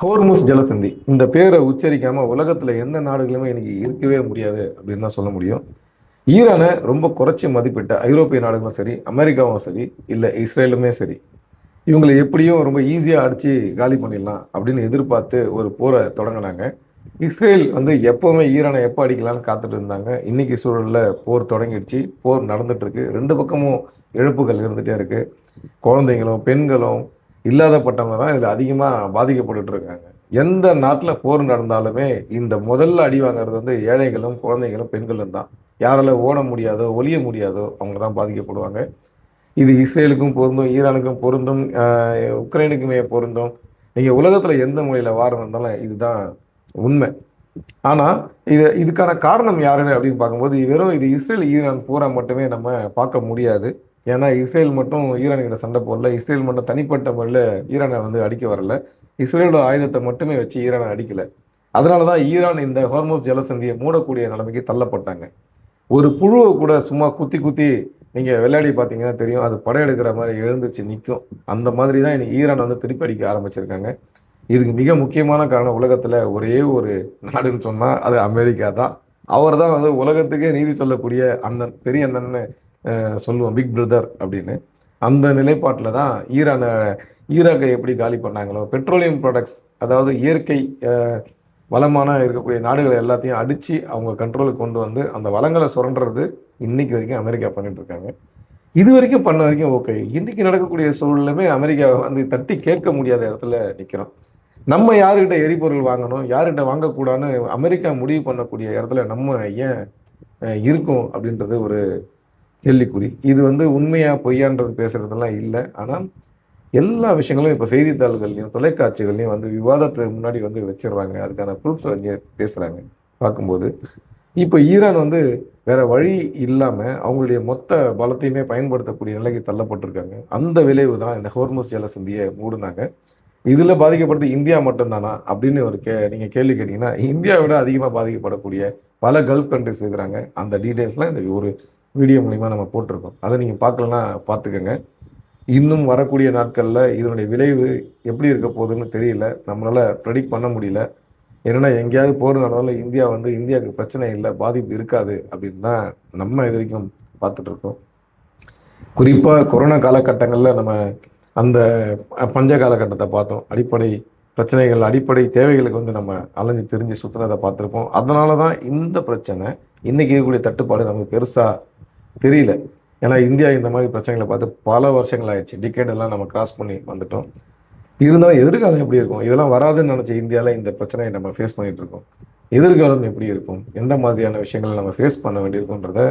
Hormuz ஜலசந்தி இந்த பேரை உச்சரிக்காம உலகத்துல எந்த நாடுகளுமே இன்னைக்கு இருக்கவே முடியாது அப்படின்னு தான் சொல்ல முடியும். ஈரானை ரொம்ப குறைச்சி மதிப்பிட்ட ஐரோப்பிய நாடுகளும் சரி, அமெரிக்காவும் சரி, இல்லை இஸ்ரேலுமே சரி, இவங்களை எப்படியும் ரொம்ப ஈஸியாக அடித்து காலி பண்ணிடலாம் அப்படின்னு எதிர்பார்த்து ஒரு போரை தொடங்கினாங்க. இஸ்ரேல் வந்து எப்போவுமே ஈரானை எப்போ அடிக்கலாம்னு காத்துட்டு இருந்தாங்க. இன்னைக்கு சூழலில் போர் தொடங்கிடுச்சு, போர் நடந்துட்டு இருக்கு. ரெண்டு பக்கமும் இழப்புகள் இருந்துகிட்டே இருக்கு. குழந்தைங்களும் பெண்களும் இல்லாதப்பட்டவங்க தான் இதில் அதிகமாக பாதிக்கப்பட்டு இருக்காங்க. எந்த நாட்டில் போர் நடந்தாலுமே இந்த முதல்ல அடி வாங்குறது வந்து ஏழைகளும் குழந்தைகளும் பெண்களும் தான். யாரால ஓட முடியாதோ ஒளிய முடியாதோ அவங்க தான் பாதிக்கப்படுவாங்க. இது இஸ்ரேலுக்கும் பொருந்தும், ஈரானுக்கும் பொருந்தும், உக்ரைனுக்குமே பொருந்தும். நீங்கள் உலகத்தில் எந்த மொழியில் வாரம் இருந்தாலும் இதுதான் உண்மை. ஆனால் இதுக்கான காரணம் யாருன்னு அப்படின்னு பார்க்கும்போது வெறும் இது இஸ்ரேல் ஈரான் போரா மட்டுமே நம்ம பார்க்க முடியாது. ஏன்னா இஸ்ரேல் மட்டும் ஈரான்கிட்ட சண்டை போடல, இஸ்ரேல் மட்டும் தனிப்பட்ட முறையில் ஈரானை வந்து அடிக்க வரல, இஸ்ரேலோட ஆயுதத்தை மட்டுமே வச்சு ஈரானை அடிக்கல. அதனால தான் ஈரான் இந்த ஹோர்முஸ் ஜலசந்தியை மூடக்கூடிய நிலைமைக்கு தள்ளப்பட்டாங்க. ஒரு புழுவை கூட சும்மா குத்தி குத்தி நீங்கள் விளையாடி பார்த்தீங்கன்னா தெரியும், அது படையெடுக்கிற மாதிரி எழுந்துச்சு நிற்கும். அந்த மாதிரி தான் இன்னைக்கு ஈரான் வந்து திருப்பி அடிக்க ஆரம்பிச்சிருக்காங்க. இதுக்கு மிக முக்கியமான காரணம் உலகத்தில் ஒரே ஒரு நாடுன்னு சொன்னால் அது அமெரிக்கா தான். அவர் தான் வந்து உலகத்துக்கே நீதி சொல்லக்கூடிய அண்ணன், பெரிய அண்ணன்னு சொல்லுவோம், பிக் பிரதர் அப்படின்னு. அந்த நிலைப்பாட்டில் தான் ஈராக்கை எப்படி காலி பண்ணாங்களோ, பெட்ரோலியம் ப்ராடக்ட்ஸ், அதாவது இயற்கை வளமான இருக்கக்கூடிய நாடுகளை எல்லாத்தையும் அடித்து அவங்க கண்ட்ரோலுக்கு கொண்டு வந்து அந்த வளங்களை சுரண்டுறது இன்னைக்கு வரைக்கும் அமெரிக்கா பண்ணிட்டு இருக்காங்க. இது வரைக்கும் பண்ண வரைக்கும் ஓகே. இன்னைக்கு நடக்கக்கூடிய சூழலுமே அமெரிக்காவை வந்து தட்டி கேட்க முடியாத இடத்துல நிற்கிறோம். நம்ம யாருக்கிட்ட எரிபொருள் வாங்கணும், யார்கிட்ட வாங்கக்கூடாதுன்னு அமெரிக்கா முடிவு பண்ணக்கூடிய இடத்துல நம்ம ஏன் இருக்கும் அப்படின்றது ஒரு கேள்விக்குறி. இது வந்து உண்மையா பொய்யான்றது பேசுறதெல்லாம் இல்லை. ஆனால் எல்லா விஷயங்களும் இப்போ செய்தித்தாள்கள்லையும் தொலைக்காட்சிகள்லையும் வந்து விவாதத்துக்கு முன்னாடி வந்து வச்சிடுறாங்க. அதுக்கான ப்ரூஃப்ஸ் வந்து பேசுகிறாங்க. பார்க்கும்போது இப்போ ஈரான் வந்து வேற வழி இல்லாமல் அவங்களுடைய மொத்த பலத்தையுமே பயன்படுத்தக்கூடிய நிலைக்கு தள்ளப்பட்டிருக்காங்க. அந்த விளைவு தான் இந்த ஹோர்முஸ் ஜலசந்தியை மூடினாங்க. இதில் பாதிக்கப்படுறது இந்தியா மட்டும்தானா அப்படின்னு ஒரு நீங்கள் கேள்வி கேட்டிங்கன்னா, இந்தியாவை விட அதிகமாக பாதிக்கப்படக்கூடிய பல கல்ஃப் கண்ட்ரிஸ் இருக்கிறாங்க. அந்த டீட்டெயில்ஸ்லாம் இந்த ஒரு வீடியோ மூலிமா நம்ம போட்டிருக்கோம். அதை நீங்கள் பார்க்கலன்னா பார்த்துக்கோங்க. இன்னும் வரக்கூடிய நாட்களில் இதனுடைய விளைவு எப்படி இருக்க போகுதுன்னு தெரியல, நம்மளால் ப்ரெடிக்ட் பண்ண முடியல. ஏன்னா எங்கேயாவது போர் நடந்தாலும் இந்தியா வந்து இந்தியாவுக்கு பிரச்சனை இல்லை, பாதிப்பு இருக்காது அப்படின்னு தான் நம்ம இது வரைக்கும் பார்த்துட்ருக்கோம். குறிப்பாக கொரோனா காலகட்டங்களில் நம்ம அந்த பஞ்ச காலகட்டத்தை பார்த்தோம். அடிப்படை பிரச்சனைகள், அடிப்படை தேவைகளுக்கு வந்து நம்ம அலைஞ்சு தெரிஞ்சு சுற்றுனதை பார்த்துருப்போம். அதனால தான் இந்த பிரச்சனை இன்றைக்கி இருக்கக்கூடிய தட்டுப்பாடு நமக்கு பெருசாக தெரியல. ஏன்னா இந்தியா இந்த மாதிரி பிரச்சனைகளை பார்த்து பல வருஷங்கள் ஆயிடுச்சு, டிகேடெல்லாம் நம்ம கிராஸ் பண்ணி வந்துட்டோம். இருந்தாலும் எதிர்காலம் எப்படி இருக்கும், இதெல்லாம் வராதுன்னு நினச்ச இந்தியாவில் இந்த பிரச்சனையை நம்ம ஃபேஸ் பண்ணிகிட்டு இருக்கோம். எதிர்காலம் எப்படி இருக்கும், எந்த மாதிரியான விஷயங்களை நம்ம ஃபேஸ் பண்ண வேண்டியிருக்குன்றத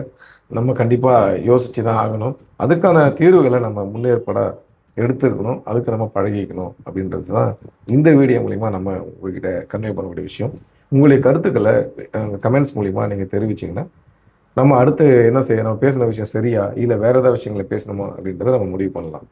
நம்ம கண்டிப்பாக யோசித்து தான் ஆகணும். அதுக்கான தீர்வுகளை நம்ம முன்னேற்பட எடுத்துருக்கணும், அதுக்கு நம்ம பழகிக்கணும் அப்படின்றது தான் இந்த வீடியோ மூலிமா நம்ம உங்ககிட்ட கன்வே பண்ணக்கூடிய விஷயம். உங்களுடைய கருத்துக்களை கமெண்ட்ஸ் மூலிமா நீங்கள் தெரிவிச்சிங்கன்னா நம்ம அடுத்து என்ன செய்யணும், பேசுகிற விஷயம் சரியா இல்லை வேறு ஏதாவது விஷயங்களை பேசணுமா அப்படின்றத நம்ம முடிவு பண்ணலாம்.